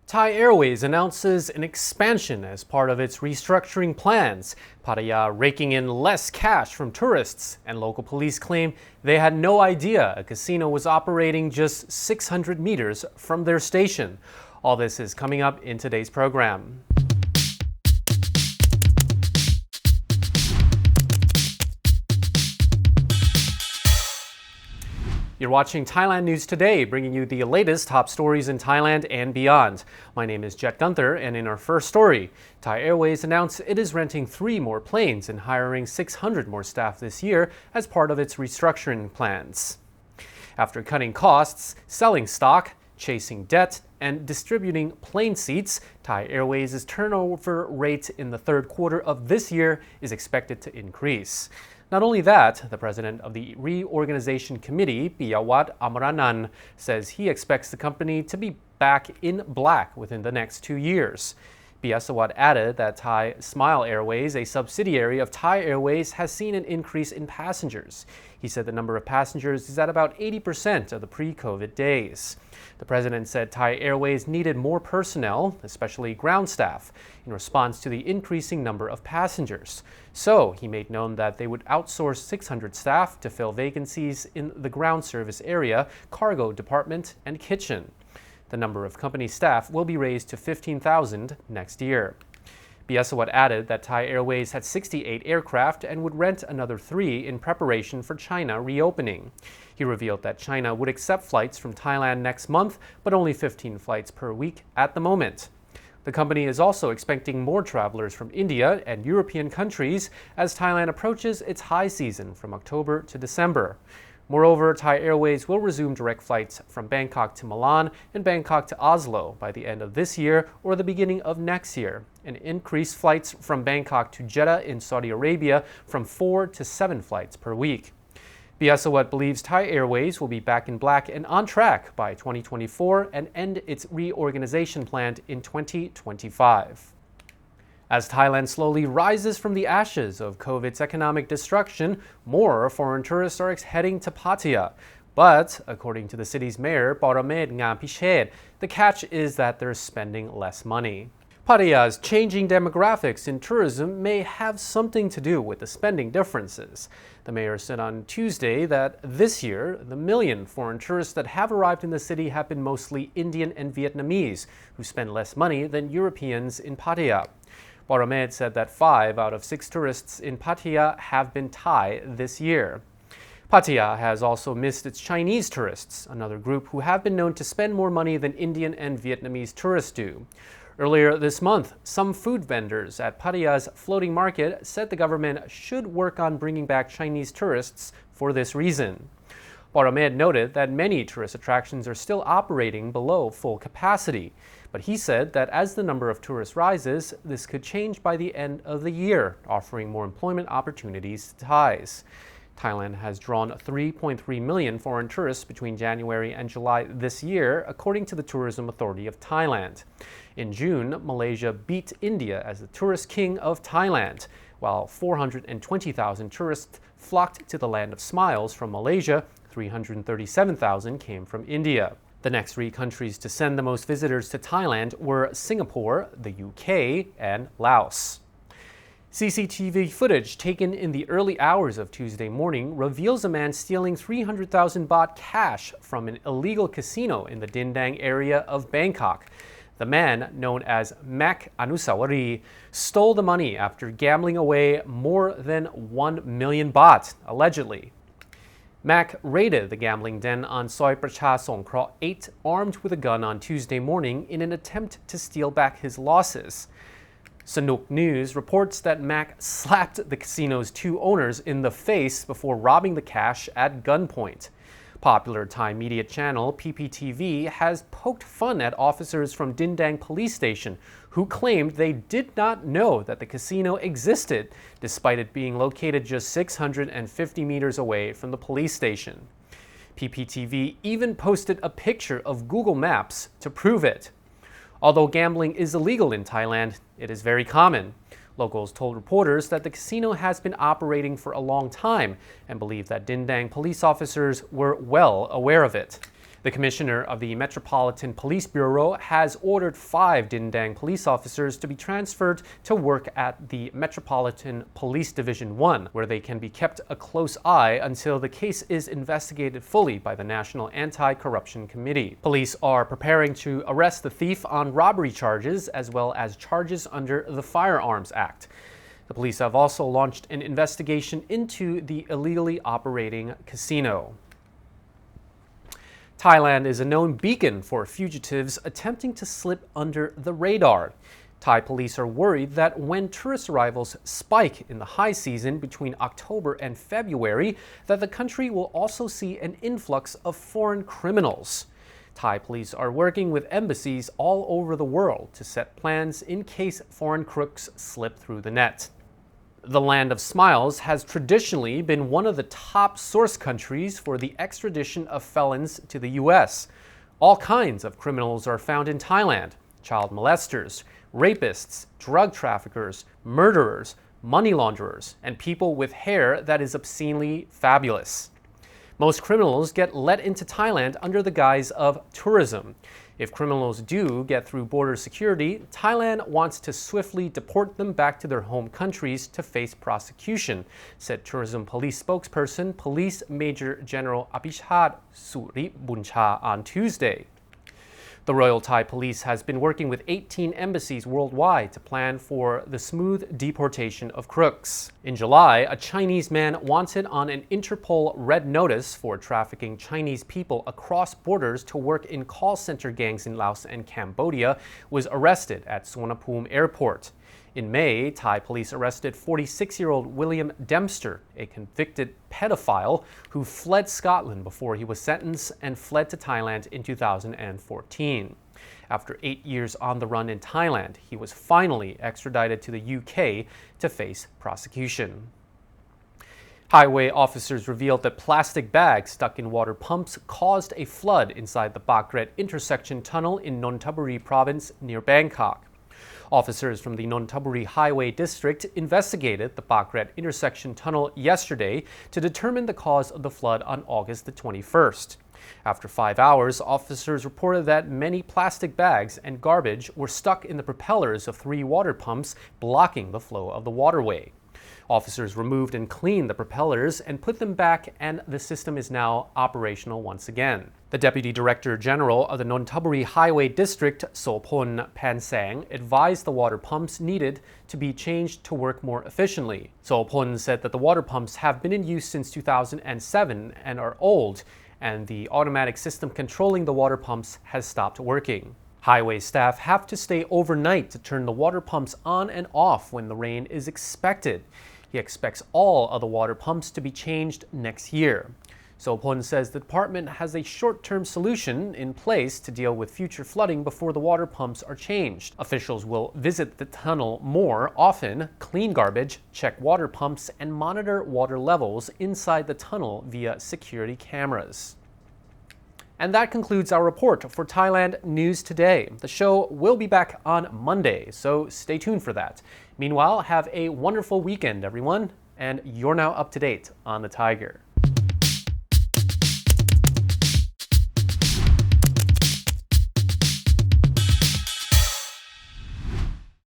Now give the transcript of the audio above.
Thai Airways announces an expansion as part of its restructuring plans. Pattaya raking in less cash from tourists, and local police claim they had no idea a casino was operating just 600 meters from their station. All this is coming up in today's program. You're watching Thailand News Today, bringing you the latest top stories in Thailand and beyond. My name is Jet Gunther, and in our first story, Thai Airways announced it is renting 3 more planes and hiring 600 more staff this year as part of its restructuring plans. After cutting costs, selling stock, chasing debt, and distributing plane seats, Thai Airways' turnover rate in the third quarter of this year is expected to increase. Not only that, the president of the Reorganization Committee, Piyawat Amaranan, says he expects the company to be back in black within the next 2 years. Piyasawat added that Thai Smile Airways, a subsidiary of Thai Airways, has seen an increase in passengers. He said the number of passengers is at about 80% of the pre-COVID days. The president said Thai Airways needed more personnel, especially ground staff, in response to the increasing number of passengers. So he made known that they would outsource 600 staff to fill vacancies in the ground service area, cargo department, and kitchen. The number of company staff will be raised to 15,000 next year. Piyasawat added that Thai Airways had 68 aircraft and would rent another 3 in preparation for China reopening. He revealed that China would accept flights from Thailand next month, but only 15 flights per week at the moment. The company is also expecting more travelers from India and European countries as Thailand approaches its high season from October to December. Moreover, Thai Airways will resume direct flights from Bangkok to Milan and Bangkok to Oslo by the end of this year or the beginning of next year, and increase flights from Bangkok to Jeddah in Saudi Arabia from 4 to 7 flights per week. Piyasawat believes Thai Airways will be back in black and on track by 2024 and end its reorganization plan in 2025. As Thailand slowly rises from the ashes of COVID's economic destruction, more foreign tourists are heading to Pattaya. But, according to the city's mayor, Poromet Ngapichet, the catch is that they're spending less money. Pattaya's changing demographics in tourism may have something to do with the spending differences. The mayor said on Tuesday that this year, the million foreign tourists that have arrived in the city have been mostly Indian and Vietnamese, who spend less money than Europeans in Pattaya. Poromet said that 5 out of 6 tourists in Pattaya have been Thai this year. Pattaya has also missed its Chinese tourists, another group who have been known to spend more money than Indian and Vietnamese tourists do. Earlier this month, some food vendors at Pattaya's floating market said the government should work on bringing back Chinese tourists for this reason. Poromet noted that many tourist attractions are still operating below full capacity, but he said that as the number of tourists rises, this could change by the end of the year, offering more employment opportunities to Thais. Thailand has drawn 3.3 million foreign tourists between January and July this year, according to the Tourism Authority of Thailand. In June, Malaysia beat India as the tourist king of Thailand, while 420,000 tourists flocked to the land of smiles from Malaysia. 337,000 came from India. The next 3 countries to send the most visitors to Thailand were Singapore, the UK, and Laos. CCTV footage taken in the early hours of Tuesday morning reveals a man stealing 300,000 baht cash from an illegal casino in the Dindang area of Bangkok. The man, known as Mak Anusawari, stole the money after gambling away more than 1 million baht, allegedly. Mac raided the gambling den on Soi Pracha Songkro 8 armed with a gun on Tuesday morning in an attempt to steal back his losses. Sanuk News reports that Mac slapped the casino's 2 owners in the face before robbing the cash at gunpoint. Popular Thai media channel PPTV has poked fun at officers from Dindang Police Station who claimed they did not know that the casino existed, despite it being located just 650 meters away from the police station. PPTV even posted a picture of Google Maps to prove it. Although gambling is illegal in Thailand, it is very common. Locals told reporters that the casino has been operating for a long time and believe that Dindang police officers were well aware of it. The commissioner of the Metropolitan Police Bureau has ordered 5 Dindang police officers to be transferred to work at the Metropolitan Police Division 1, where they can be kept a close eye until the case is investigated fully by the National Anti-Corruption Committee. Police are preparing to arrest the thief on robbery charges as well as charges under the Firearms Act. The police have also launched an investigation into the illegally operating casino. Thailand is a known beacon for fugitives attempting to slip under the radar. Thai police are worried that when tourist arrivals spike in the high season between October and February, that the country will also see an influx of foreign criminals. Thai police are working with embassies all over the world to set plans in case foreign crooks slip through the net. The Land of Smiles has traditionally been one of the top source countries for the extradition of felons to the U.S. All kinds of criminals are found in Thailand: child molesters, rapists, drug traffickers, murderers, money launderers, and people with hair that is obscenely fabulous. Most criminals get let into Thailand under the guise of tourism. If criminals do get through border security, Thailand wants to swiftly deport them back to their home countries to face prosecution, said Tourism Police spokesperson Police Major General Apichat Suribuncha on Tuesday. The Royal Thai Police has been working with 18 embassies worldwide to plan for the smooth deportation of crooks. In July, a Chinese man wanted on an Interpol red notice for trafficking Chinese people across borders to work in call center gangs in Laos and Cambodia was arrested at Suvarnabhumi Airport. In May, Thai police arrested 46-year-old William Dempster, a convicted pedophile who fled Scotland before he was sentenced and fled to Thailand in 2014. After 8 years on the run in Thailand, he was finally extradited to the UK to face prosecution. Highway officers revealed that plastic bags stuck in water pumps caused a flood inside the Bakret intersection tunnel in Nonthaburi province near Bangkok. Officers from the Nonthaburi Highway District investigated the Bakret intersection tunnel yesterday to determine the cause of the flood on August the 21st. After 5 hours, officers reported that many plastic bags and garbage were stuck in the propellers of 3 water pumps, blocking the flow of the waterway. Officers removed and cleaned the propellers and put them back, and the system is now operational once again. The Deputy Director General of the Nonthaburi Highway District, Sopon Pansang, advised the water pumps needed to be changed to work more efficiently. Sopon said that the water pumps have been in use since 2007 and are old, and the automatic system controlling the water pumps has stopped working. Highway staff have to stay overnight to turn the water pumps on and off when the rain is expected. He expects all of the water pumps to be changed next year. Sopon says the department has a short-term solution in place to deal with future flooding before the water pumps are changed. Officials will visit the tunnel more often, clean garbage, check water pumps, and monitor water levels inside the tunnel via security cameras. And that concludes our report for Thailand News Today. The show will be back on Monday, so stay tuned for that. Meanwhile, have a wonderful weekend, everyone, and you're now up to date on the Thaiger.